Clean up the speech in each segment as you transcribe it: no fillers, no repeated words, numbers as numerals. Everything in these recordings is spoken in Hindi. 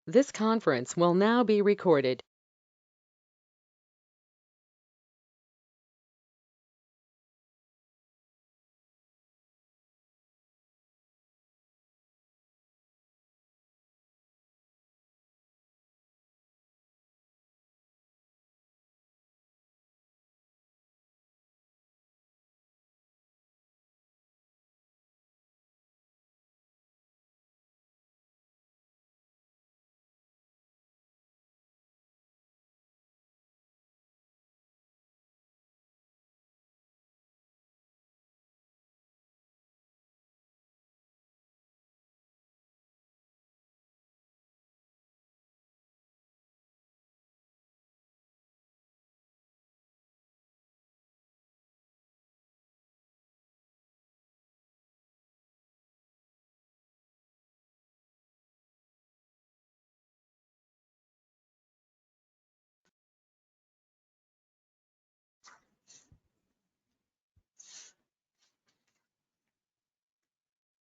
This conference will now be recorded.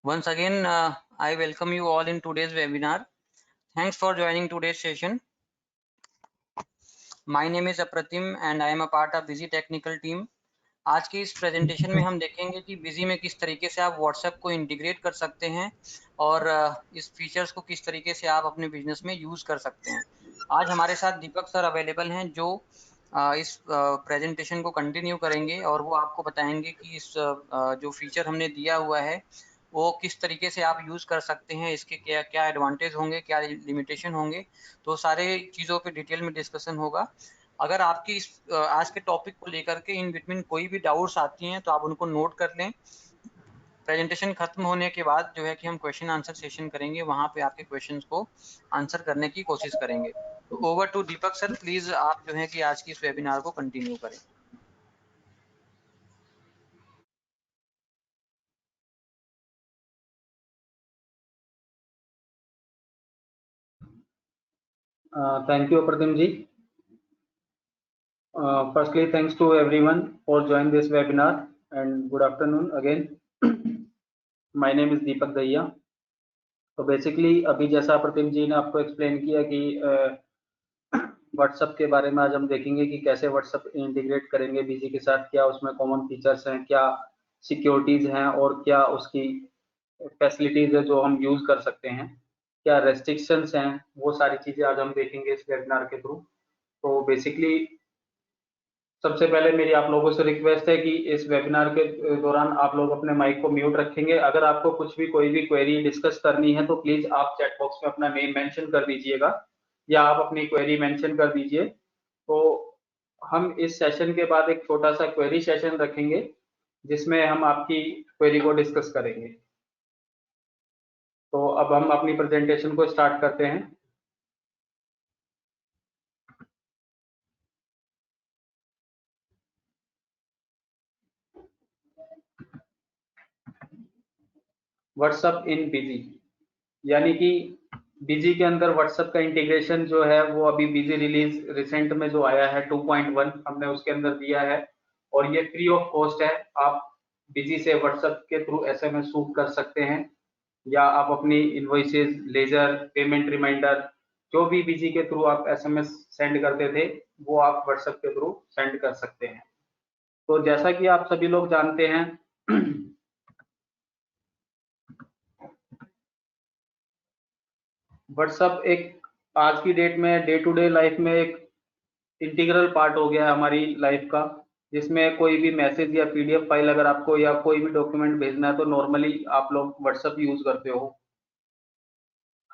Once again, I welcome you all in today's webinar. Thanks for joining today's session. My name is Apratim and I am a part of Busy Technical team. आज की इस प्रेजेंटेशन में हम देखेंगे कि बिजी में किस तरीके से आप व्हाट्सएप को इंटीग्रेट कर सकते हैं और इस फीचर्स को किस तरीके से आप अपने बिजनेस में यूज कर सकते हैं। आज हमारे साथ दीपक सर अवेलेबल हैं जो इस प्रेजेंटेशन को कंटिन्यू करेंगे और वो आपको बताएंगे कि इस जो फीचर हमने दिया हुआ है वो किस तरीके से आप यूज कर सकते हैं, इसके क्या क्या एडवांटेज होंगे, क्या लिमिटेशन होंगे, तो सारे चीजों पे डिटेल में डिस्कशन होगा। अगर आपकी इस आज के टॉपिक को लेकर के इन बिटवीन कोई भी डाउट्स आती हैं तो आप उनको नोट कर लें। प्रेजेंटेशन खत्म होने के बाद जो है कि हम क्वेश्चन आंसर सेशन करेंगे, वहां पे आपके क्वेश्चंस को आंसर करने की कोशिश करेंगे। तो over to Deepak sir, please आप जो है कि आज की इस वेबिनार को कंटिन्यू करें। Thank you, Pratim ji. Firstly, thanks to everyone for joining this webinar and good afternoon again. My name is Deepak Daiya. तो बेसिकली अभी जैसा प्रतिम जी ने आपको एक्सप्लेन किया कि व्हाट्सएप के बारे में आज हम देखेंगे कि कैसे व्हाट्सएप इंटीग्रेट करेंगे बीजी के साथ, क्या उसमें कॉमन फीचर्स हैं, क्या सिक्योरिटीज हैं और क्या उसकी फैसिलिटीज है जो हम यूज कर सकते हैं, क्या रेस्ट्रिक्शंस हैं, वो सारी चीजें आज हम देखेंगे इस वेबिनार के थ्रू। तो बेसिकली सबसे पहले मेरी आप लोगों से रिक्वेस्ट है कि इस वेबिनार के दौरान आप लोग अपने माइक को म्यूट रखेंगे। अगर आपको कुछ भी कोई भी क्वेरी डिस्कस करनी है तो प्लीज आप चैट बॉक्स में अपना नेम मेंशन कर दीजिएगा या आप अपनी क्वेरी मेंशन कर दीजिए। तो हम इस सेशन के बाद एक छोटा सा क्वेरी सेशन रखेंगे जिसमें हम आपकी क्वेरी को डिस्कस करेंगे। तो अब हम अपनी प्रेजेंटेशन को स्टार्ट करते हैं। व्हाट्सएप इन बिजी, यानी कि बिजी के अंदर व्हाट्सएप का इंटीग्रेशन जो है वो अभी बिजी रिलीज रिसेंट में जो आया है 2.1 हमने उसके अंदर दिया है और ये फ्री ऑफ कॉस्ट है। आप बिजी से व्हाट्सएप के थ्रू एसएमएस शूट कर सकते हैं या आप अपनी इनवॉइसेस, लेजर, पेमेंट रिमाइंडर, जो भी बिजी के थ्रू आप एसएमएस सेंड करते थे वो आप व्हाट्सएप के थ्रू सेंड कर सकते हैं। तो जैसा कि आप सभी लोग जानते हैं व्हाट्सएप एक आज की डेट में डे टू डे लाइफ में एक इंटीग्रल पार्ट हो गया है हमारी लाइफ का, जिसमें कोई भी मैसेज या पीडीएफ फाइल अगर आपको या कोई भी डॉक्यूमेंट भेजना है तो नॉर्मली आप लोग व्हाट्सएप यूज करते हो।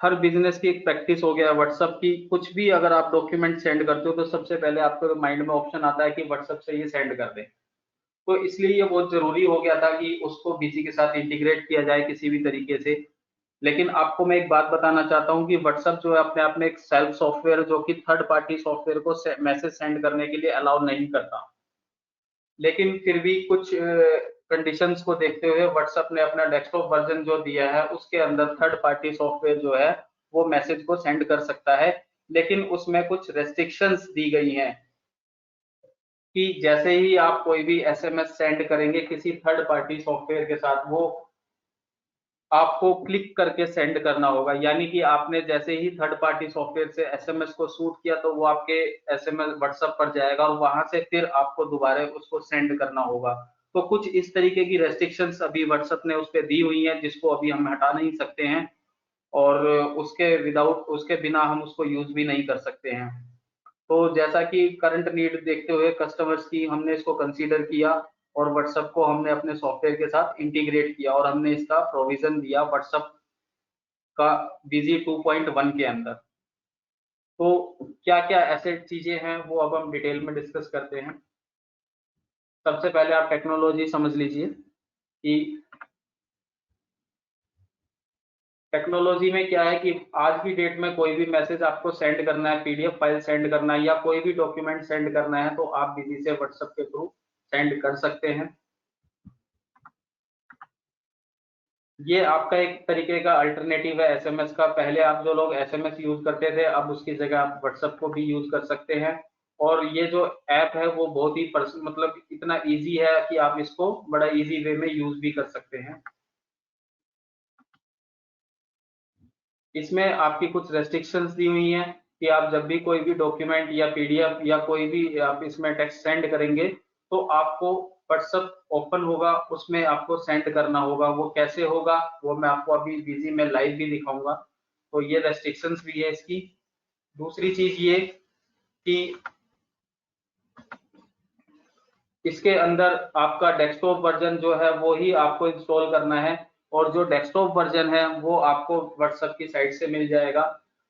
हर बिजनेस की एक प्रैक्टिस हो गया है व्हाट्सएप की। कुछ भी अगर आप डॉक्यूमेंट सेंड करते हो तो सबसे पहले आपके माइंड में ऑप्शन आता है कि व्हाट्सएप से ये सेंड कर दें। तो इसलिए ये बहुत जरूरी हो गया था कि उसको बीजी के साथ इंटीग्रेट किया जाए किसी भी तरीके से। लेकिन आपको मैं एक बात बताना चाहता हूँ कि व्हाट्सएप जो है अपने आप में एक सेल्फ सॉफ्टवेयर जो कि थर्ड पार्टी सॉफ्टवेयर को मैसेज सेंड करने के लिए अलाउ नहीं करता। लेकिन फिर भी कुछ कंडीशंस को देखते हुए व्हाट्सएप ने अपना डेस्कटॉप वर्जन जो दिया है उसके अंदर थर्ड पार्टी सॉफ्टवेयर जो है वो मैसेज को सेंड कर सकता है। लेकिन उसमें कुछ रेस्ट्रिक्शंस दी गई हैं कि जैसे ही आप कोई भी एसएमएस सेंड करेंगे किसी थर्ड पार्टी सॉफ्टवेयर के साथ, वो आपको क्लिक करके सेंड करना होगा, यानी कि आपने जैसे ही थर्ड पार्टी सॉफ्टवेयर से एसएमएस को शूट किया तो वो आपके एसएमएस व्हाट्सएप पर जाएगा और वहां से फिर आपको दोबारा उसको सेंड करना होगा। तो कुछ इस तरीके की रेस्ट्रिक्शंस अभी व्हाट्सएप ने उस पर दी हुई हैं, जिसको अभी हम हटा नहीं सकते हैं और उसके बिना हम उसको यूज भी नहीं कर सकते हैं। तो जैसा कि करंट नीड देखते हुए कस्टमर्स की हमने इसको कंसीडर किया और व्हाट्सएप को हमने अपने सॉफ्टवेयर के साथ इंटीग्रेट किया और हमने इसका प्रोविजन दिया व्हाट्सएप का बिजी 2.1 के अंदर। तो क्या क्या ऐसे चीजें हैं वो अब हम डिटेल में डिस्कस करते हैं। सबसे पहले आप टेक्नोलॉजी समझ लीजिए कि टेक्नोलॉजी में क्या है कि आज की डेट में कोई भी मैसेज आपको सेंड करना है, पीडीएफ फाइल सेंड करना है या कोई भी डॉक्यूमेंट सेंड करना है तो आप बिजी से व्हाट्सएप के थ्रू सेंड कर सकते हैं। ये आपका एक तरीके का अल्टरनेटिव है एसएमएस का। पहले आप जो लोग एसएमएस यूज करते थे अब उसकी जगह आप व्हाट्सएप को भी यूज कर सकते हैं। और ये जो ऐप है वो बहुत ही मतलब इतना इजी है कि आप इसको बड़ा इजी वे में यूज भी कर सकते हैं। इसमें आपकी कुछ रेस्ट्रिक्शंस दी हुई हैं कि आप जब भी कोई भी डॉक्यूमेंट या पीडीएफ या कोई भी आप इसमें टेक्स्ट सेंड करेंगे तो आपको व्हाट्सएप ओपन होगा, उसमें आपको सेंड करना होगा। वो कैसे होगा वो मैं आपको अभी बिजी में लाइव भी दिखाऊंगा। तो ये रेस्ट्रिक्शंस भी है इसकी। दूसरी चीज ये कि इसके अंदर आपका डेस्कटॉप वर्जन जो है वो ही आपको इंस्टॉल करना है और जो डेस्कटॉप वर्जन है वो आपको व्हाट्सएप की साइट से मिल जाएगा।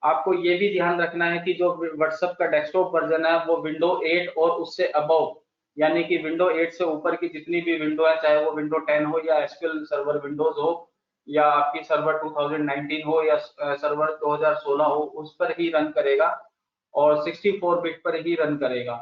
आपको ये भी ध्यान रखना है कि जो व्हाट्सएप का डेस्कटॉप वर्जन है वो विंडो 8 और उससे अबव, यानी कि विंडो 8 से ऊपर की जितनी भी विंडो है, चाहे वो विंडो 10 हो या एसक्यूएल सर्वर विंडोज हो या आपकी सर्वर 2019 हो या सर्वर 2016 हो, उस पर ही रन करेगा और 64 बिट पर ही रन करेगा।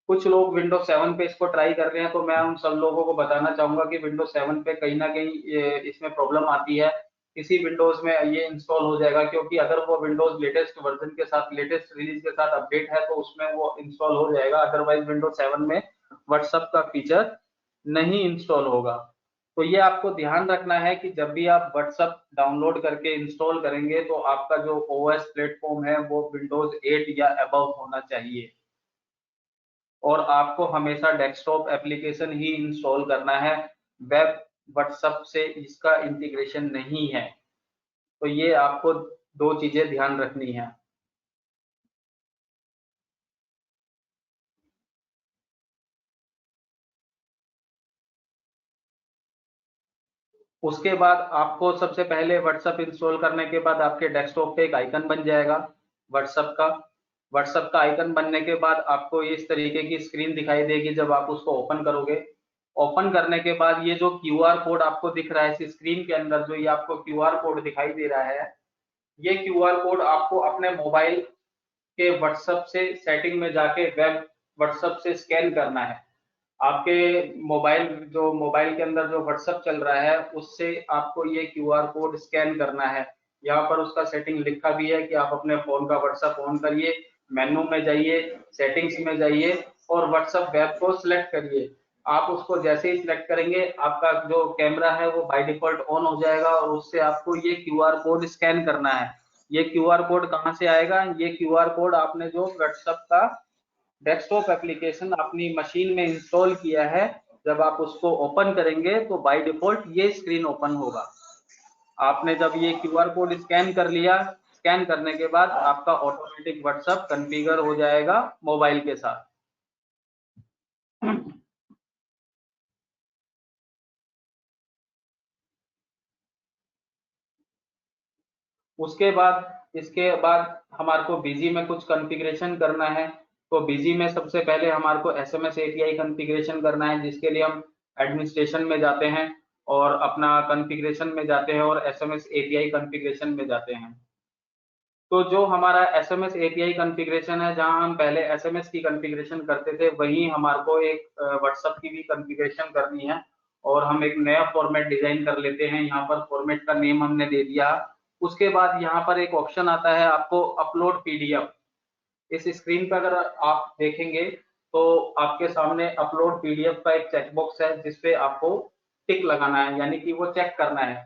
कुछ लोग विंडो 7 पे इसको ट्राई कर रहे हैं तो मैं उन सब लोगों को बताना चाहूंगा कि विंडो 7 पे कहीं ना कहीं इसमें प्रॉब्लम आती है। किसी विंडोज में ये इंस्टॉल हो जाएगा क्योंकि अगर वो विंडोज लेटेस्ट वर्जन के साथ लेटेस्ट रिलीज के साथ अपडेट है तो उसमें वो इंस्टॉल हो जाएगा। अदरवाइज विंडो 7 में व्हाट्सएप का फीचर नहीं इंस्टॉल होगा। तो ये आपको ध्यान रखना है कि जब भी आप व्हाट्सएप डाउनलोड करके इंस्टॉल करेंगे तो आपका जो ओएस प्लेटफॉर्म है वो विंडोज 8 या अबव होना चाहिए और आपको हमेशा डेस्कटॉप एप्लीकेशन ही इंस्टॉल करना है। वेब व्हाट्सएप से इसका इंटीग्रेशन नहीं है। तो ये आपको दो चीजें ध्यान रखनी है। उसके बाद आपको सबसे पहले व्हाट्सएप इंस्टॉल करने के बाद आपके डेस्कटॉप पे एक आइकन बन जाएगा व्हाट्सएप का। व्हाट्सएप का आइकन बनने के बाद आपको इस तरीके की स्क्रीन दिखाई देगी जब आप उसको ओपन करोगे। ओपन करने के बाद ये जो क्यूआर कोड आपको दिख रहा है इस स्क्रीन के अंदर, जो ये आपको क्यूआर कोड दिखाई दे रहा है, ये क्यूआर कोड आपको अपने मोबाइल के व्हाट्सएप से सेटिंग में जाके वेब व्हाट्सएप से स्कैन करना है। आपके मोबाइल के अंदर जो व्हाट्सएप चल रहा है उससे आपको ये क्यूआर कोड स्कैन करना है। यहाँ पर उसका सेटिंग लिखा भी है कि आप अपने फोन का व्हाट्सएप ऑन करिए, मेनू में जाइए, सेटिंग्स में जाइए और व्हाट्सएप वेब को सिलेक्ट करिए। आप उसको जैसे ही सिलेक्ट करेंगे आपका जो कैमरा है वो बाय डिफॉल्ट ऑन हो जाएगा और उससे आपको ये क्यूआर कोड स्कैन करना है। ये क्यूआर कोड कहाँ से आएगा? ये क्यूआर कोड आपने जो व्हाट्सएप का डेस्कटॉप एप्लीकेशन अपनी मशीन में इंस्टॉल किया है, जब आप उसको ओपन करेंगे तो बाय डिफॉल्ट ये स्क्रीन ओपन होगा। आपने जब ये क्यूआर कोड स्कैन कर लिया, स्कैन करने के बाद आपका ऑटोमेटिक व्हाट्सएप कॉन्फ़िगर हो जाएगा मोबाइल के साथ। इसके बाद हमारे को बिजी में कुछ कॉन्फ़िगरेशन करना है। तो बिजी में सबसे पहले हमारे को एसएमएस एपीआई कॉन्फ़िगरेशन करना है, जिसके लिए हम एडमिनिस्ट्रेशन में जाते हैं और अपना कॉन्फ़िगरेशन में जाते हैं और एसएमएस एपीआई कॉन्फ़िगरेशन में जाते हैं। तो जो हमारा एसएमएस एपीआई कॉन्फ़िगरेशन है, जहां हम पहले एसएमएस की कॉन्फ़िगरेशन करते थे, वहीं हमारे को एक व्हाट्सएप की भी कॉन्फ़िगरेशन करनी है और हम एक नया फॉर्मेट डिजाइन कर लेते हैं। यहाँ पर फॉर्मेट का नेम हमने दे दिया। उसके बाद यहाँ पर एक ऑप्शन आता है आपको अपलोड पीडीएफ। इस स्क्रीन पर अगर आप देखेंगे तो आपके सामने अपलोड पीडीएफ का एक चेकबॉक्स है जिसपे आपको टिक लगाना है, यानी कि वो चेक करना है।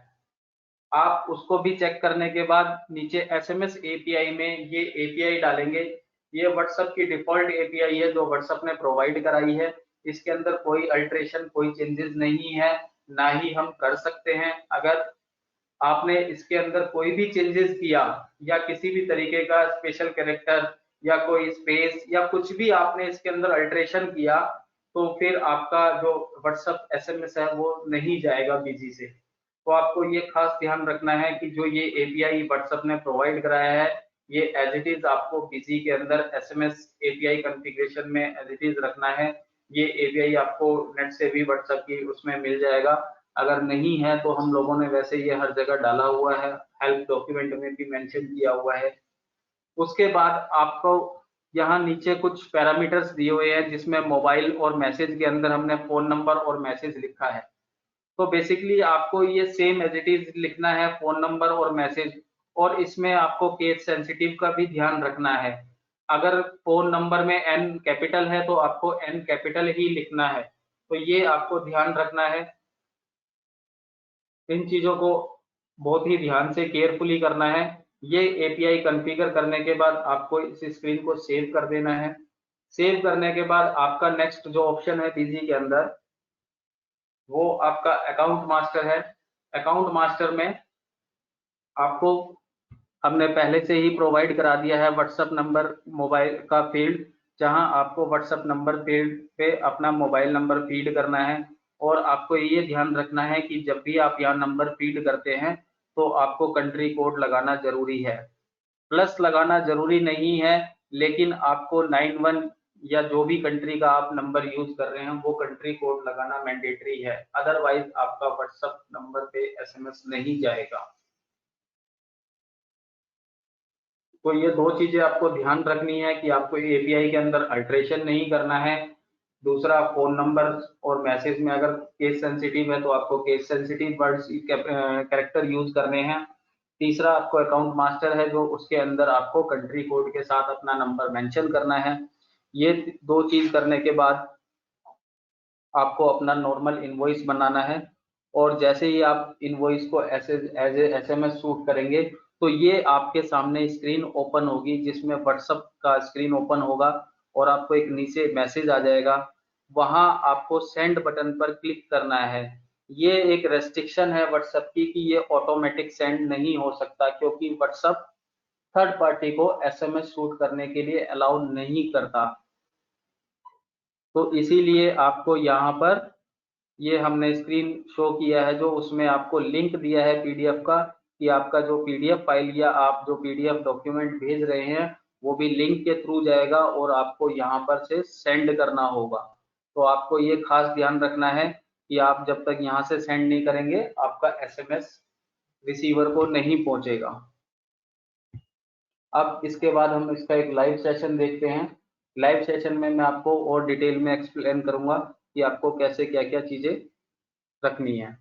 आप उसको भी चेक करने के बाद नीचे SMS API में ये API डालेंगे। ये WhatsApp की डिफॉल्ट API है जो WhatsApp ने प्रोवाइड कराई है। इसके अंदर कोई अल्टरेशन, कोई चेंजेस नहीं है, ना ही हम कर सकते हैं। अगर आपने इसके अंदर कोई भी चेंजेस किया या किसी भी तरीके का स्पेशल कैरेक्टर या कोई स्पेस या कुछ भी आपने इसके अंदर अल्टरेशन किया, तो फिर आपका जो WhatsApp SMS है वो नहीं जाएगा बिजी से। तो आपको ये खास ध्यान रखना है कि जो ये API WhatsApp ने प्रोवाइड कराया है, ये एज इट इज आपको बिजी के अंदर SMS API कॉन्फ़िगरेशन में एज इट इज रखना है। ये API आपको नेट से भी WhatsApp की उसमें मिल जाएगा। अगर नहीं है तो हम लोगों ने वैसे ये हर जगह डाला हुआ है, हेल्प डॉक्यूमेंट में भी मेंशन किया हुआ है। उसके बाद आपको यहाँ नीचे कुछ पैरामीटर्स दिए हुए हैं जिसमें मोबाइल और मैसेज के अंदर हमने फोन नंबर और मैसेज लिखा है। तो बेसिकली आपको ये सेम एज इट इज लिखना है, फोन नंबर और मैसेज। और इसमें आपको केस सेंसिटिव का भी ध्यान रखना है। अगर फोन नंबर में N कैपिटल है तो आपको N कैपिटल ही लिखना है। तो ये आपको ध्यान रखना है। इन चीजों को बहुत ही ध्यान से केयरफुली करना है। ये API कॉन्फ़िगर करने के बाद आपको इस स्क्रीन को सेव कर देना है। सेव करने के बाद आपका नेक्स्ट जो ऑप्शन है बिजी के अंदर, वो आपका अकाउंट मास्टर है। अकाउंट मास्टर में आपको हमने पहले से ही प्रोवाइड करा दिया है WhatsApp नंबर मोबाइल का फील्ड, जहां आपको WhatsApp नंबर फील्ड पे अपना मोबाइल नंबर फीड करना है। और आपको ये ध्यान रखना है कि जब भी आप यहाँ नंबर फीड करते हैं तो आपको कंट्री कोड लगाना जरूरी है। प्लस लगाना जरूरी नहीं है, लेकिन आपको 91 या जो भी कंट्री का आप नंबर यूज कर रहे हैं वो कंट्री कोड लगाना मैंडेटरी है। अदरवाइज आपका WhatsApp नंबर पे SMS नहीं जाएगा। तो ये दो चीजें आपको ध्यान रखनी है कि आपको API के अंदर अल्टरेशन नहीं करना है। दूसरा, फोन नंबर और मैसेज में अगर केस सेंसिटिव है तो आपको case sensitive words character use करने हैं। तीसरा, आपको अकाउंट मास्टर है जो उसके अंदर आपको कंट्री कोड के साथ अपना नंबर मेंशन करना है। ये दो चीज करने के बाद आपको अपना नॉर्मल इनवॉइस बनाना है। और जैसे ही आप इनवॉइस को एज ए SMS शूट करेंगे तो ये आपके सामने स्क्रीन ओपन होगी जिसमें WhatsApp का स्क्रीन ओपन होगा और आपको एक नीचे मैसेज आ जाएगा। वहां आपको सेंड बटन पर क्लिक करना है। ये एक रेस्ट्रिक्शन है WhatsApp की कि ये ऑटोमेटिक सेंड नहीं हो सकता, क्योंकि WhatsApp थर्ड पार्टी को SMS शूट करने के लिए अलाउ नहीं करता। तो इसीलिए आपको यहाँ पर ये हमने स्क्रीन शो किया है जो उसमें आपको लिंक दिया है PDF का, कि आपका जो PDF फाइल या आप जो PDF डॉक्यूमेंट भेज रहे हैं वो भी लिंक के थ्रू जाएगा और आपको यहाँ पर से सेंड करना होगा। तो आपको ये खास ध्यान रखना है कि आप जब तक यहाँ से सेंड नहीं करेंगे आपका SMS रिसीवर को नहीं पहुंचेगा। अब इसके बाद हम इसका एक लाइव सेशन देखते हैं। लाइव सेशन में मैं आपको और डिटेल में एक्सप्लेन करूंगा कि आपको कैसे क्या क्या चीजें रखनी है।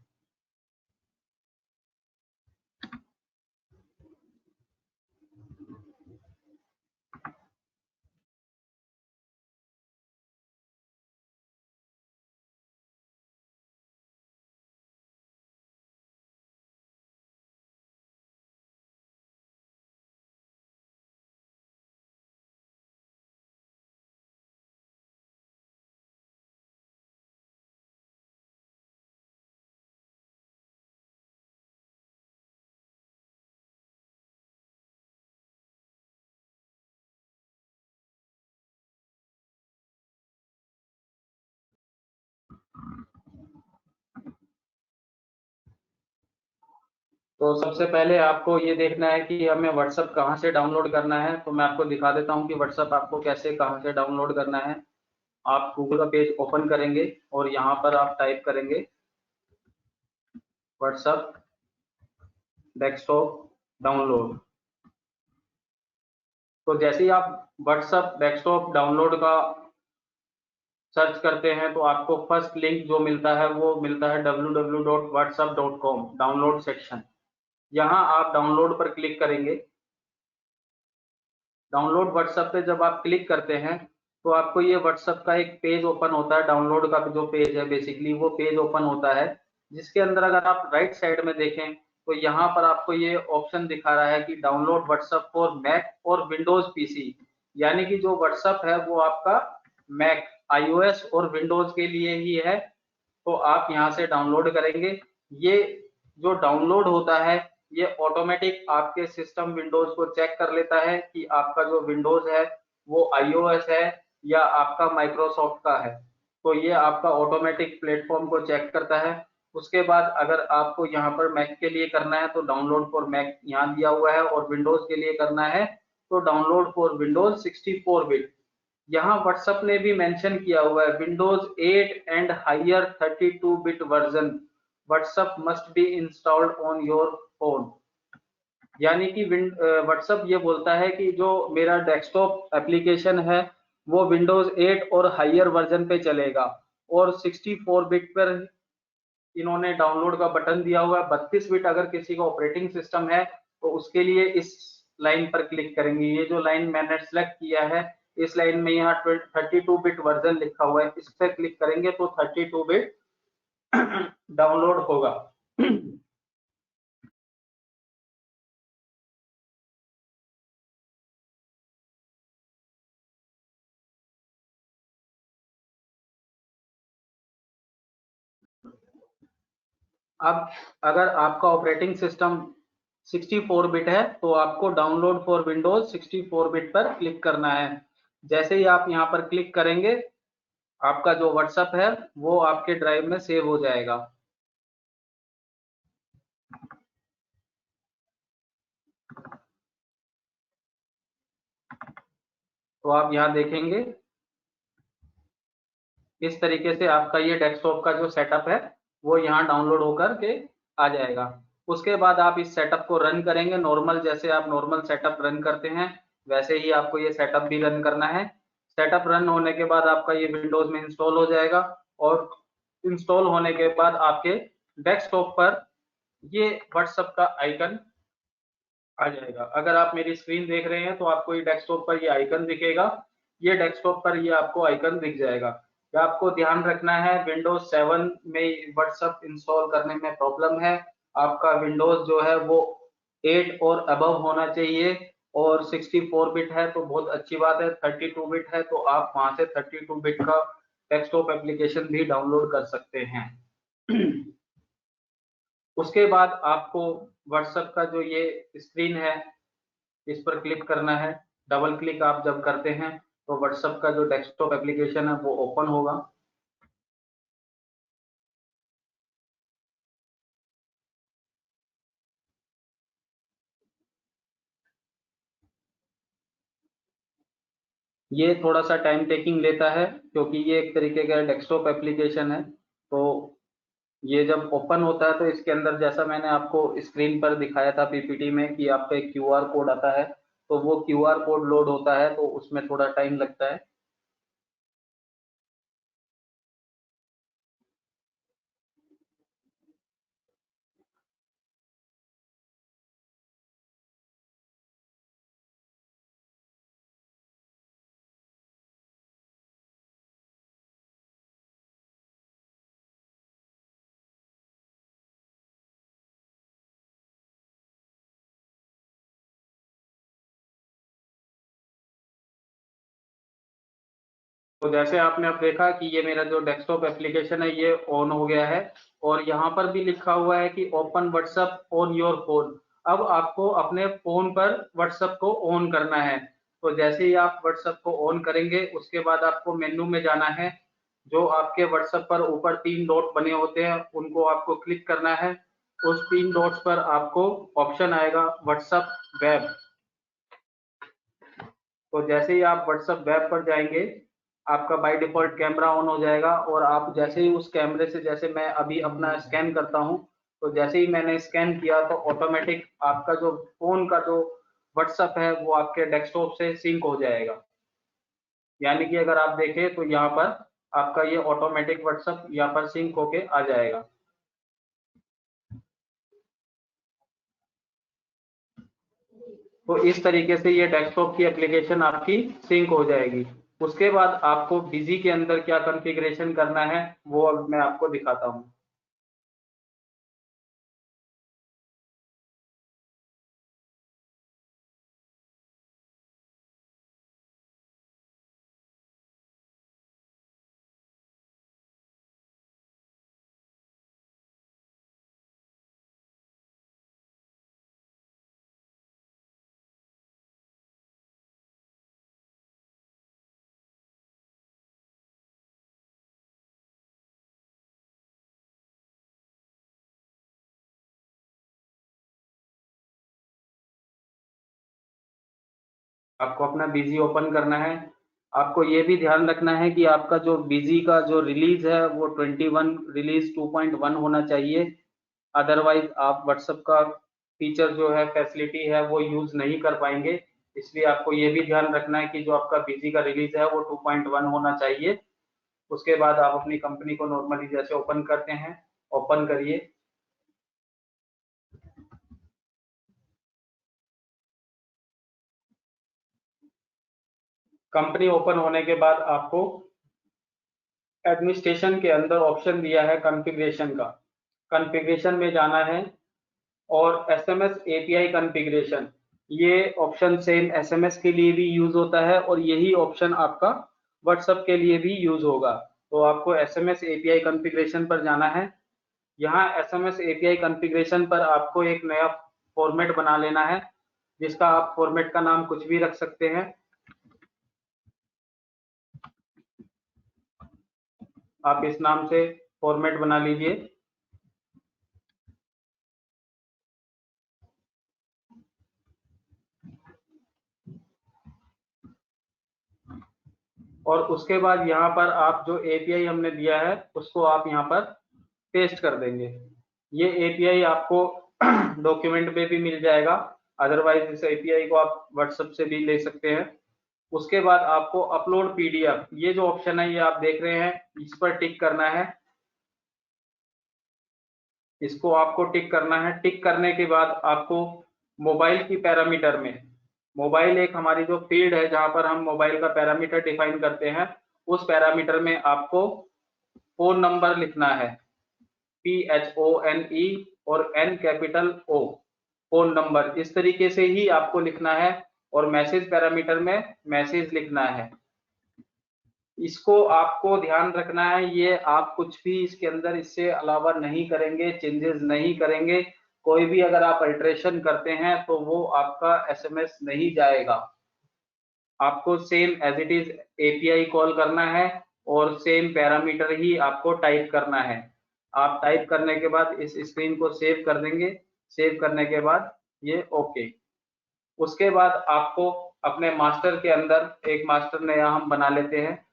तो सबसे पहले आपको ये देखना है कि हमें WhatsApp कहाँ से डाउनलोड करना है। तो मैं आपको दिखा देता हूँ कि WhatsApp आपको कैसे कहाँ से डाउनलोड करना है। आप गूगल का पेज ओपन करेंगे और यहाँ पर आप टाइप करेंगे WhatsApp डेस्कटॉप डाउनलोड। तो जैसे ही आप WhatsApp डेस्कटॉप डाउनलोड का सर्च करते हैं तो आपको फर्स्ट लिंक जो मिलता है वो मिलता है www.whatsapp.com डाउनलोड सेक्शन। यहाँ आप डाउनलोड पर क्लिक करेंगे। डाउनलोड WhatsApp पे जब आप क्लिक करते हैं तो आपको ये WhatsApp का एक पेज ओपन होता है। डाउनलोड का जो पेज है बेसिकली वो पेज ओपन होता है, जिसके अंदर अगर आप राइट साइड में देखें तो यहाँ पर आपको ये ऑप्शन दिखा रहा है कि डाउनलोड व्हाट्सएप फॉर मैक और विंडोज पीसी, यानी कि जो व्हाट्सएप है वो आपका मैक, आईओएस और विंडोज के लिए ही है। तो आप यहाँ से डाउनलोड करेंगे। ये जो डाउनलोड होता है ये ऑटोमेटिक आपके सिस्टम विंडोज को चेक कर लेता है कि आपका जो विंडोज है वो आईओएस है या आपका माइक्रोसॉफ्ट का है। तो ये आपका ऑटोमेटिक प्लेटफॉर्म को चेक करता है। उसके बाद अगर आपको यहाँ पर मैक के लिए करना है तो डाउनलोड फॉर मैक यहाँ दिया हुआ है, और विंडोज के लिए करना है तो डाउनलोड फॉर विंडोज 64 बिट। यहाँ व्हाट्सएप ने भी मेंशन किया हुआ है Windows 8 and higher 32 bit version WhatsApp must be installed on your phone. यानी कि व्हाट्सएप ये बोलता है कि जो मेरा डेस्कटॉप एप्लीकेशन है वो विंडोज 8 और हायर वर्जन पे चलेगा, और 64 बिट पर इन्होंने डाउनलोड का बटन दिया हुआ है। 32 बिट अगर किसी का ऑपरेटिंग सिस्टम है तो उसके लिए इस लाइन पर क्लिक करेंगे। ये जो लाइन मैंने सेलेक्ट किया है इस लाइन में यहाँ 32 बिट वर्जन लिखा हुआ है, इस पर क्लिक करेंगे तो 32 बिट डाउनलोड होगा। अब अगर आपका ऑपरेटिंग सिस्टम 64 बिट है तो आपको डाउनलोड फॉर विंडोज 64 बिट पर क्लिक करना है। जैसे ही आप यहाँ पर क्लिक करेंगे आपका जो व्हाट्सएप है वो आपके ड्राइव में सेव हो जाएगा। तो आप यहाँ देखेंगे इस तरीके से आपका ये डेस्कटॉप का जो सेटअप है वो यहाँ डाउनलोड होकर के आ जाएगा। उसके बाद आप इस सेटअप को रन करेंगे नॉर्मल, जैसे आप नॉर्मल सेटअप रन करते हैं वैसे ही आपको ये सेटअप भी रन करना है। सेटअप रन होने के बाद आपका ये विंडोज में इंस्टॉल हो जाएगा, और इंस्टॉल होने के बाद आपके डेस्कटॉप पर ये व्हाट्सएप का आइकन आ जाएगा। अगर आप मेरी स्क्रीन देख रहे हैं तो आपको ये डेस्कटॉप पर ये आइकन दिखेगा, ये डेस्कटॉप पर ये आपको आइकन दिख जाएगा। या आपको ध्यान रखना है विंडोज 7 में व्हाट्सएप इंस्टॉल करने में प्रॉब्लम है, आपका विंडोज जो है वो 8 और अबव होना चाहिए, और 64 बिट है तो बहुत अच्छी बात है। 32 बिट है तो आप वहां से 32 बिट का डेस्कटॉप एप्लीकेशन भी डाउनलोड कर सकते हैं। उसके बाद आपको व्हाट्सएप का जो ये स्क्रीन है इस पर क्लिक करना है। डबल क्लिक आप जब करते हैं तो व्हाट्सएप का जो डेस्कटॉप एप्लीकेशन है वो ओपन होगा। ये थोड़ा सा टाइम टेकिंग लेता है क्योंकि ये एक तरीके का डेस्कटॉप एप्लीकेशन है। तो ये जब ओपन होता है तो इसके अंदर जैसा मैंने आपको स्क्रीन पर दिखाया था पीपीटी में कि आपका एक क्यूआर कोड आता है, तो वो क्यूआर कोड लोड होता है तो उसमें थोड़ा टाइम लगता है। तो जैसे आपने अब देखा कि ये मेरा जो डेस्कटॉप एप्लीकेशन है ये ऑन हो गया है, और यहाँ पर भी लिखा हुआ है कि open WhatsApp on your phone. अब आपको अपने फोन पर व्हाट्सएप को ऑन करना है। तो जैसे ही आप व्हाट्सएप को ऑन करेंगे उसके बाद आपको मेन्यू में जाना है। जो आपके व्हाट्सएप पर ऊपर 3 डॉट बने होते हैं उनको आपको क्लिक करना है। उस 3 डॉट्स पर आपको ऑप्शन आएगा व्हाट्सएप वेब। तो जैसे ही आप व्हाट्सएप वेब पर जाएंगे आपका बाय डिफॉल्ट कैमरा ऑन हो जाएगा, और आप जैसे ही उस कैमरे से, जैसे मैं अभी अपना स्कैन करता हूं, तो जैसे ही मैंने स्कैन किया तो ऑटोमेटिक आपका जो फोन का जो व्हाट्सएप है वो आपके डेस्कटॉप से सिंक हो जाएगा। यानी कि अगर आप देखें तो यहाँ पर आपका ये ऑटोमेटिक व्हाट्सएप यहाँ पर सिंक होके आ जाएगा। तो इस तरीके से ये डेस्कटॉप की एप्लीकेशन आपकी सिंक हो जाएगी। उसके बाद आपको बिजी के अंदर क्या कॉन्फ़िगरेशन करना है वो अब मैं आपको दिखाता हूँ। आपको अपना बिजी ओपन करना है। आपको ये भी ध्यान रखना है कि आपका जो बिजी का जो रिलीज है वो 21 रिलीज 2.1 होना चाहिए, अदरवाइज आप व्हाट्सएप का फीचर जो है फैसिलिटी है वो यूज नहीं कर पाएंगे। इसलिए आपको ये भी ध्यान रखना है कि जो आपका बिजी का रिलीज है वो 2.1 होना चाहिए। उसके बाद आप अपनी कंपनी को नॉर्मली जैसे ओपन करते हैं ओपन करिए। कंपनी ओपन होने के बाद आपको एडमिनिस्ट्रेशन के अंदर ऑप्शन दिया है कॉन्फ़िगरेशन का, कॉन्फ़िगरेशन में जाना है और एसएमएस एपीआई कॉन्फ़िगरेशन, ये ऑप्शन सेम एसएमएस के लिए भी यूज होता है और यही ऑप्शन आपका व्हाट्सएप के लिए भी यूज होगा। तो आपको एसएमएस एपीआई कॉन्फ़िगरेशन पर जाना है। यहाँ एसएमएस एपीआई कॉन्फ़िगरेशन पर आपको एक नया फॉर्मेट बना लेना है, जिसका आप फॉर्मेट का नाम कुछ भी रख सकते हैं। आप इस नाम से फॉर्मेट बना लीजिए। और उसके बाद यहाँ पर आप जो एपीआई हमने दिया है उसको आप यहाँ पर पेस्ट कर देंगे। ये एपीआई आपको डॉक्यूमेंट पे भी मिल जाएगा, अदरवाइज इस एपीआई को आप व्हाट्सएप से भी ले सकते हैं। उसके बाद आपको अपलोड पीडीएफ, ये जो ऑप्शन है ये आप देख रहे हैं, इस पर टिक करना है। इसको आपको टिक करना है। टिक करने के बाद आपको मोबाइल की पैरामीटर में, मोबाइल एक हमारी जो फील्ड है जहां पर हम मोबाइल का पैरामीटर डिफाइन करते हैं, उस पैरामीटर में आपको फोन नंबर लिखना है, PHONE और N capital O, phone number इस तरीके से ही आपको लिखना है। और मैसेज पैरामीटर में मैसेज लिखना है। इसको आपको ध्यान रखना है, ये आप कुछ भी इसके अंदर इससे अलावा नहीं करेंगे, चेंजेस नहीं करेंगे। कोई भी अगर आप अल्टरेशन करते हैं तो वो आपका एसएमएस नहीं जाएगा। आपको same as it is API call करना है और सेम पैरामीटर ही आपको टाइप करना है। आप टाइप करने के बाद इस स्क्रीन को सेव कर देंगे। सेव करने के बाद ये ओके। उसके बाद आपको अपने मास्टर के अंदर एक मास्टर नया हम बना लेते हैं।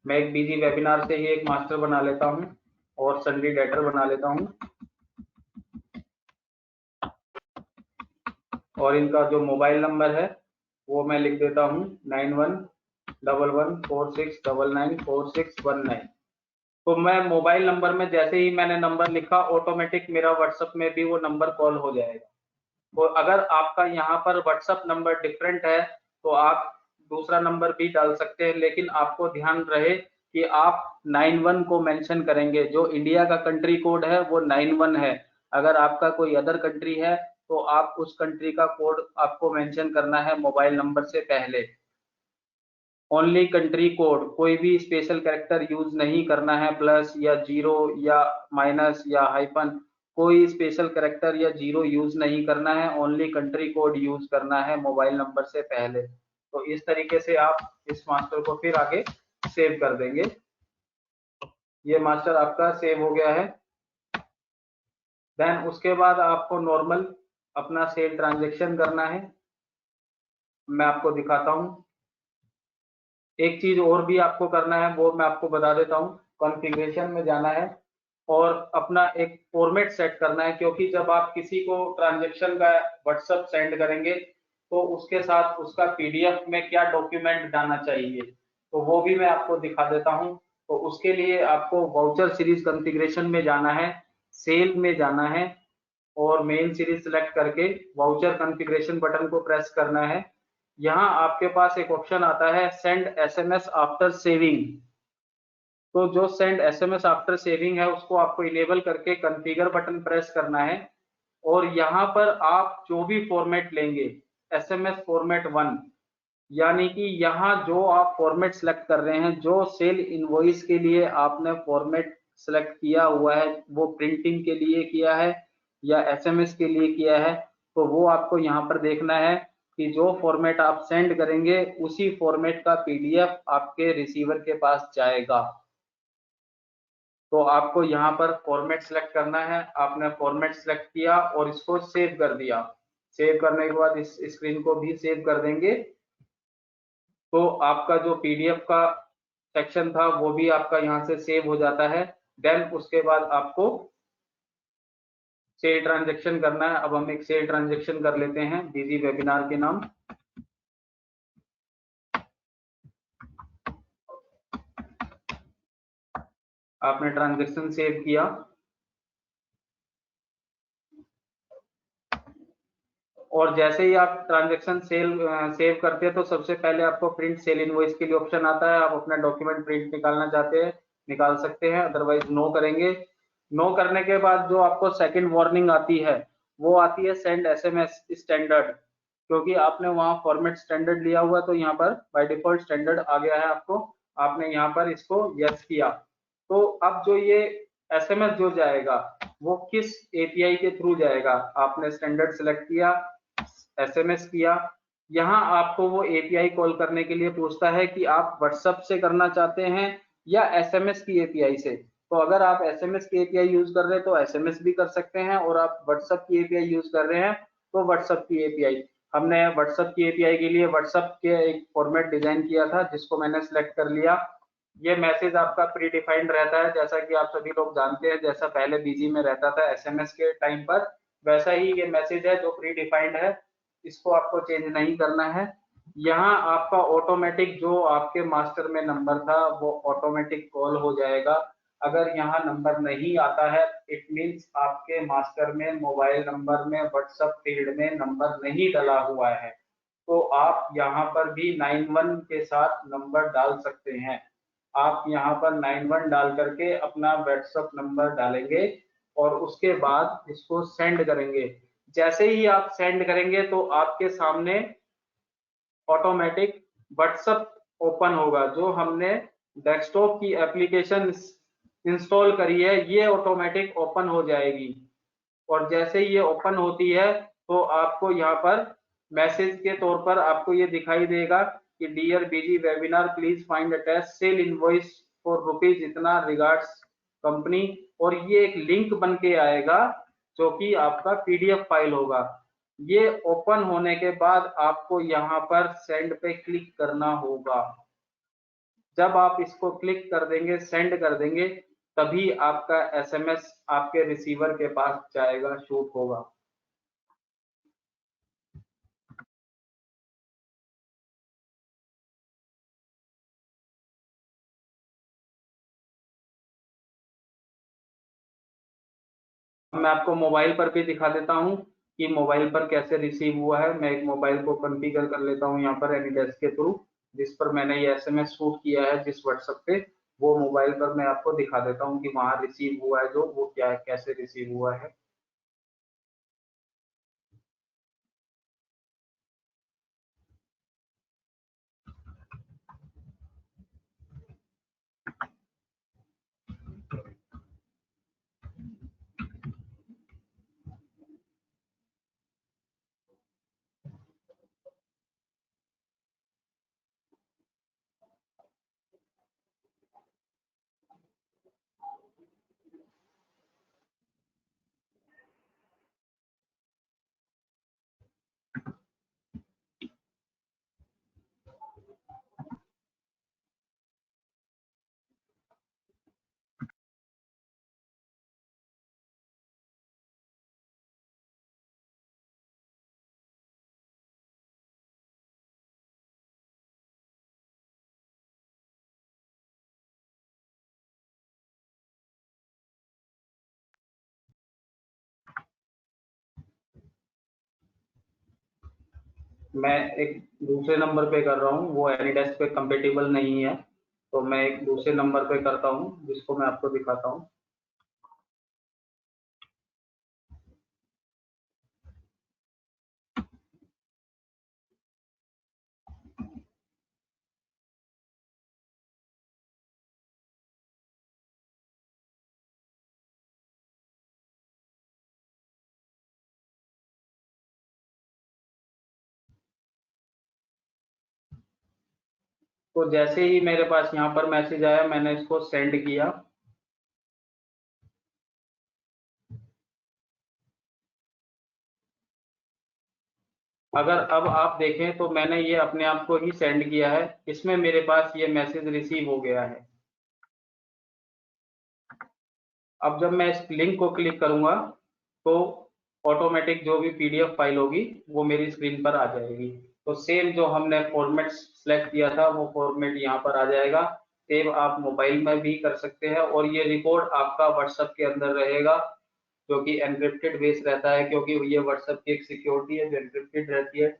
मैं एक बिजी वेबिनार से ही एक मास्टर बना लेता हूं और संडे डेटर बना लेता हूं। और इनका जो मोबाइल नंबर है वो मैं लिख देता हूं 911146994619। तो मैं मोबाइल नंबर में जैसे ही मैंने नंबर लिखा ऑटोमेटिक मेरा व्हाट्सएप में भी वो नंबर कॉल हो जाएगा। तो अगर आपका यहाँ पर व्हाट्सएप नंबर डिफरेंट है तो आप दूसरा नंबर भी डाल सकते हैं, लेकिन आपको ध्यान रहे कि आप 91 को मेंशन करेंगे। जो इंडिया का कंट्री कोड है वो 91 है। अगर आपका कोई अदर कंट्री है तो आप उस कंट्री का कोड आपको मेंशन करना है मोबाइल नंबर से पहले। ओनली कंट्री कोड, कोई भी स्पेशल कैरेक्टर यूज नहीं करना है, प्लस या जीरो या माइनस या हाइफन, कोई स्पेशल कैरेक्टर या जीरो यूज नहीं करना है। ओनली कंट्री कोड यूज करना है मोबाइल नंबर से पहले। तो इस तरीके से आप इस मास्टर को फिर आगे सेव कर देंगे। ये मास्टर आपका सेव हो गया है। देन उसके बाद आपको नॉर्मल अपना सेल ट्रांजेक्शन करना है। मैं आपको दिखाता हूँ। एक चीज और भी आपको करना है वो मैं आपको बता देता हूँ। कॉन्फ़िगरेशन में जाना है और अपना एक फॉर्मेट सेट करना है, क्योंकि जब आप किसी को ट्रांजेक्शन का व्हाट्सएप सेंड करेंगे तो उसके साथ उसका पीडीएफ में क्या डॉक्यूमेंट जाना चाहिए, तो वो भी मैं आपको दिखा देता हूँ। तो उसके लिए आपको वाउचर सीरीज कॉन्फ़िगरेशन में जाना है, सेल में जाना है और मेन सीरीज सिलेक्ट करके वाउचर कॉन्फ़िगरेशन बटन को प्रेस करना है। यहाँ आपके पास एक ऑप्शन आता है सेंड एसएमएस आफ्टर सेविंग। तो जो सेंड एसएमएस आफ्टर सेविंग है उसको आपको इनेबल करके कॉन्फ़िगर बटन प्रेस करना है। और यहाँ पर आप जो भी फॉर्मेट लेंगे, एसएमएस फॉर्मेट 1, यानी कि यहाँ जो आप फॉर्मेट सेलेक्ट कर रहे हैं, जो सेल इनवॉइस के लिए आपने फॉर्मेट सेलेक्ट किया हुआ है वो प्रिंटिंग के लिए किया है या एसएमएस के लिए किया है, तो वो आपको यहाँ पर देखना है कि जो फॉर्मेट आप सेंड करेंगे उसी फॉर्मेट का पीडीएफ आपके रिसीवर के पास जाएगा। तो आपको यहाँ पर फॉर्मेट सेलेक्ट करना है। आपने फॉर्मेट सेलेक्ट किया और इसको सेव कर दिया। सेव करने के बाद इस स्क्रीन को भी सेव कर देंगे, तो आपका जो पीडीएफ का सेक्शन था वो भी आपका यहाँ से सेव हो जाता है। देन उसके बाद आपको सेल ट्रांजेक्शन करना है। अब हम एक सेल ट्रांजेक्शन कर लेते हैं बिजी वेबिनार के नाम। आपने ट्रांजेक्शन सेव किया और जैसे ही आप ट्रांजेक्शन सेव करते हैं तो सबसे पहले आपको प्रिंट सेल इनवॉइस के लिए ऑप्शन आता है। आप अपना डॉक्यूमेंट प्रिंट निकालना चाहते हैं निकाल सकते हैं, अदरवाइज नो करेंगे। नो करने के बाद जो आपको सेकंड वार्निंग आती है वो आती है सेंड एसएमएस स्टैंडर्ड, क्योंकि आपने वहां फॉर्मेट स्टैंडर्ड लिया हुआ तो यहाँ पर बाय डिफॉल्ट स्टैंडर्ड आ गया है आपको। आपने यहाँ पर इसको यस किया। तो अब जो ये एसएमएस जो जाएगा वो किस एपीआई के थ्रू जाएगा, आपने स्टैंडर्ड सेलेक्ट किया, एसएमएस किया। यहाँ आपको वो एपीआई कॉल करने के लिए पूछता है कि आप व्हाट्सएप से करना चाहते हैं या एसएमएस की एपीआई से। तो अगर आप एसएमएस की एपीआई यूज कर रहे हैं तो एसएमएस भी कर सकते हैं, और आप व्हाट्सएप की एपीआई यूज कर रहे हैं तो व्हाट्सएप की एपीआई। हमने व्हाट्सएप की एपीआई के लिए व्हाट्सएप के एक फॉर्मेट डिजाइन किया था जिसको मैंने सिलेक्ट कर लिया। ये मैसेज आपका प्री डिफाइंड रहता है, जैसा कि आप सभी लोग जानते हैं, जैसा पहले बीजी में रहता था एसएमएस के टाइम पर, वैसा ही ये मैसेज है जो प्री डिफाइंड है। इसको आपको चेंज नहीं करना है। यहाँ आपका ऑटोमेटिक जो आपके मास्टर में नंबर था वो ऑटोमेटिक कॉल हो जाएगा। अगर यहाँ नंबर नहीं आता है इट मीन्स आपके मास्टर में मोबाइल नंबर में व्हाट्सएप फील्ड में नंबर नहीं डला हुआ है। तो आप यहाँ पर भी 91 के साथ नंबर डाल सकते हैं। आप यहाँ पर 91 डाल करके अपना व्हाट्सएप नंबर डालेंगे और उसके बाद इसको सेंड करेंगे। जैसे ही आप सेंड करेंगे तो आपके सामने ऑटोमेटिक व्हाट्सएप ओपन होगा। जो हमने डेस्कटॉप की एप्लीकेशन इंस्टॉल करी है ये ऑटोमेटिक ओपन हो जाएगी, और जैसे ही ये ओपन होती है तो आपको यहाँ पर मैसेज के तौर पर आपको ये दिखाई देगा कि dear BG webinar please find attach sale invoice for rupees इतना रिगार्ड्स कंपनी, और ये एक लिंक बन के आएगा जो कि आपका पीडीएफ फाइल होगा। ये ओपन होने के बाद आपको यहाँ पर सेंड पे क्लिक करना होगा। जब आप इसको क्लिक कर देंगे सेंड कर देंगे तभी आपका एसएमएस आपके रिसीवर के पास जाएगा, शूट होगा। मैं आपको मोबाइल पर भी दिखा देता हूँ कि मोबाइल पर कैसे रिसीव हुआ है। मैं एक मोबाइल को कॉन्फ़िगर कर लेता हूँ यहाँ पर एनीडेस्क के थ्रू, जिस पर मैंने ये एसएमएस शूट किया है जिस व्हाट्सएप पे, वो मोबाइल पर मैं आपको दिखा देता हूँ कि वहां रिसीव हुआ है जो वो क्या है, कैसे रिसीव हुआ है। मैं एक दूसरे नंबर पे कर रहा हूँ, वो एनीडेस्क पे कंपेटेबल नहीं है, तो मैं एक दूसरे नंबर पे करता हूँ जिसको मैं आपको दिखाता हूँ। तो जैसे ही मेरे पास यहाँ पर मैसेज आया मैंने इसको सेंड किया। अगर अब आप देखें तो मैंने ये अपने आप को ही सेंड किया है, इसमें मेरे पास ये मैसेज रिसीव हो गया है। अब जब मैं इस लिंक को क्लिक करूंगा तो ऑटोमेटिक जो भी पीडीएफ फाइल होगी वो मेरी स्क्रीन पर आ जाएगी। तो सेम जो हमने फॉर्मेट सेलेक्ट किया था वो फॉर्मेट यहाँ पर आ जाएगा। सेव आप मोबाइल में भी कर सकते हैं और ये रिकॉर्ड आपका व्हाट्सएप के अंदर रहेगा, जो कि एनक्रिप्टेड बेस रहता है, क्योंकि ये व्हाट्सएप की एक सिक्योरिटी है जो एनक्रिप्टेड रहती है।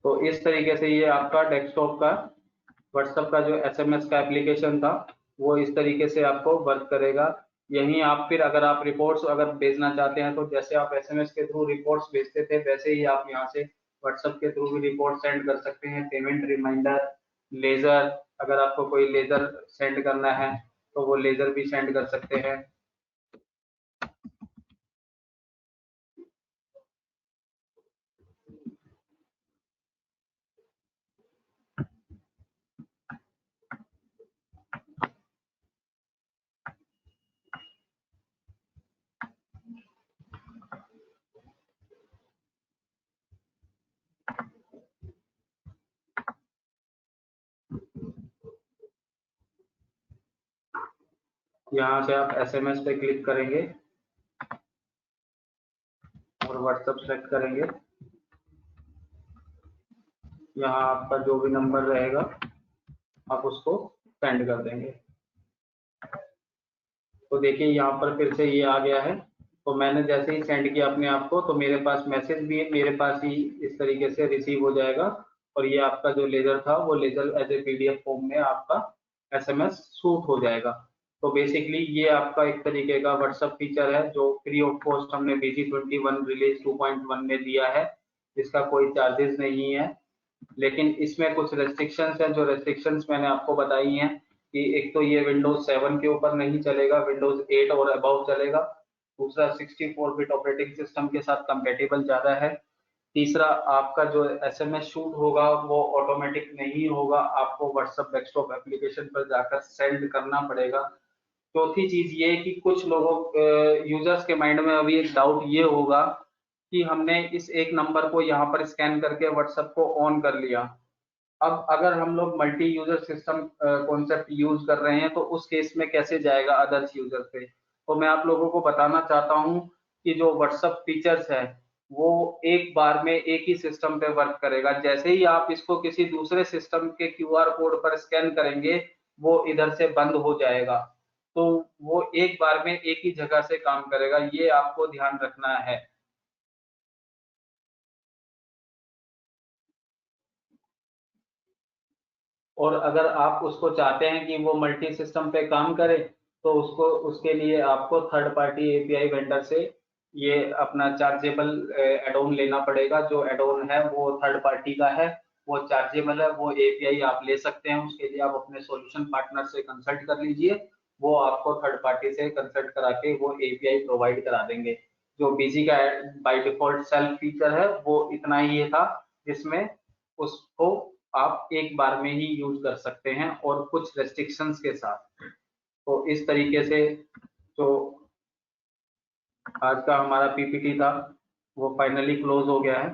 तो इस तरीके से ये आपका डेस्कटॉप का व्हाट्सएप का जो एसएमएस का एप्लीकेशन था वो इस तरीके से आपको वर्क करेगा। यहीं आप फिर अगर आप रिपोर्ट्स अगर भेजना चाहते हैं तो जैसे आप एसएमएस के थ्रू रिपोर्ट्स भेजते थे वैसे ही आप यहाँ से व्हाट्सएप के थ्रू भी रिपोर्ट सेंड कर सकते हैं। पेमेंट रिमाइंडर, लेजर, अगर आपको कोई लेजर सेंड करना है तो वो लेजर भी सेंड कर सकते हैं। यहाँ से आप एसएमएस पे क्लिक करेंगे और व्हाट्सएप सेलेक्ट करेंगे। यहाँ आपका जो भी नंबर रहेगा आप उसको सेंड कर देंगे। तो देखिए यहाँ पर फिर से ये आ गया है। तो मैंने जैसे ही सेंड किया अपने आप को तो मेरे पास मैसेज भी मेरे पास ही इस तरीके से रिसीव हो जाएगा और ये आपका जो लेजर था वो ledger as a PDF form में आपका एसएमएस शूट हो जाएगा। तो बेसिकली ये आपका एक तरीके का व्हाट्सएप फीचर है जो फ्री ऑफ कॉस्ट हमने BG21 रिलीज 2.1 में दिया है, जिसका कोई चार्जेस नहीं है। लेकिन इसमें कुछ रेस्ट्रिक्शंस हैं, जो रेस्ट्रिक्शंस मैंने आपको बताई हैं कि एक तो ये विंडोज 7 के ऊपर नहीं चलेगा, विंडोज 8 और अबव चलेगा। दूसरा 64 बिट ऑपरेटिंग सिस्टम के साथ कंपेटेबल ज्यादा है। तीसरा आपका जो एसएमएस शूट होगा वो ऑटोमेटिक नहीं होगा, आपको व्हाट्सएप डेस्कटॉप एप्लीकेशन पर जाकर सेंड करना पड़ेगा। चौथी चीज ये कि कुछ लोगों यूजर्स के माइंड में अभी एक डाउट ये होगा कि हमने इस एक नंबर को यहाँ पर स्कैन करके व्हाट्सएप को ऑन कर लिया। अब अगर हम लोग multi user system concept use कर रहे हैं तो उस केस में कैसे जाएगा अदर्स यूजर पे। तो मैं आप लोगों को बताना चाहता हूँ कि जो व्हाट्सएप फीचर्स है वो एक बार में एक ही सिस्टम पे वर्क करेगा। जैसे ही आप इसको किसी दूसरे सिस्टम के क्यूआर कोड पर स्कैन करेंगे वो इधर से बंद हो जाएगा। तो वो एक बार में एक ही जगह से काम करेगा, ये आपको ध्यान रखना है। और अगर आप उसको चाहते हैं कि वो मल्टी सिस्टम पे काम करे तो उसको उसके लिए आपको थर्ड पार्टी एपीआई वेंडर से ये अपना चार्जेबल एडोन लेना पड़ेगा। जो एडोन है वो थर्ड पार्टी का है, वो चार्जेबल है, वो एपीआई आप ले सकते हैं। उसके लिए आप अपने सॉल्यूशन पार्टनर से कंसल्ट कर लीजिए, वो आपको थर्ड पार्टी से कंसल्ट करा के वो एपीआई प्रोवाइड करा देंगे। जो बीजी का बाय डिफॉल्ट सेल्फ फीचर है वो इतना ही था, जिसमें उसको आप एक बार में ही यूज कर सकते हैं और कुछ रेस्ट्रिक्शंस के साथ। तो इस तरीके से जो आज का हमारा पीपीटी था वो फाइनली क्लोज हो गया है।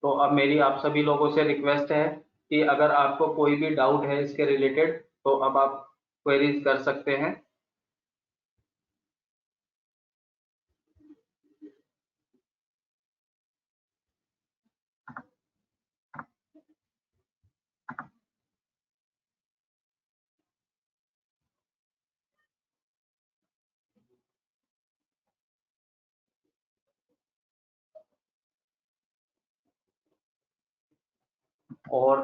तो अब मेरी आप सभी लोगों से रिक्वेस्ट है कि अगर आपको कोई भी डाउट है इसके रिलेटेड तो अब आप क्वेरीज कर सकते हैं। और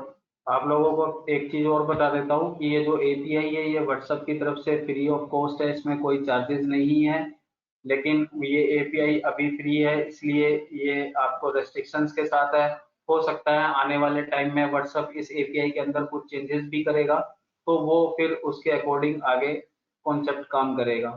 आप लोगों को एक चीज और बता देता हूँ कि ये जो एपीआई है ये व्हाट्सएप की तरफ से फ्री ऑफ कॉस्ट है, इसमें कोई चार्जेस नहीं है। लेकिन ये एपीआई अभी फ्री है इसलिए ये आपको रेस्ट्रिक्शंस के साथ है। हो सकता है आने वाले टाइम में व्हाट्सएप इस एपीआई के अंदर कुछ चेंजेस भी करेगा, तो वो फिर उसके अकॉर्डिंग आगे कॉन्सेप्ट काम करेगा।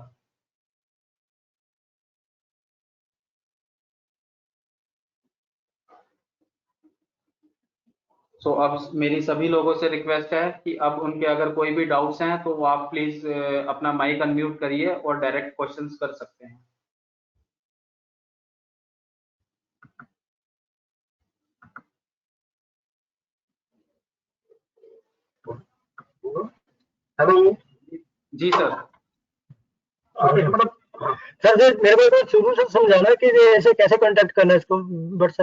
सो अब मेरी सभी लोगों से रिक्वेस्ट है कि अब उनके अगर कोई भी डाउट्स हैं तो वो आप प्लीज अपना माइक अनम्यूट करिए और डायरेक्ट क्वेश्चंस कर सकते हैं। हेलो जी सर। मतलब सर जी मेरे को तो शुरू से समझाना कि ये ऐसे कैसे कांटेक्ट करना है इसको व्हाट्सएप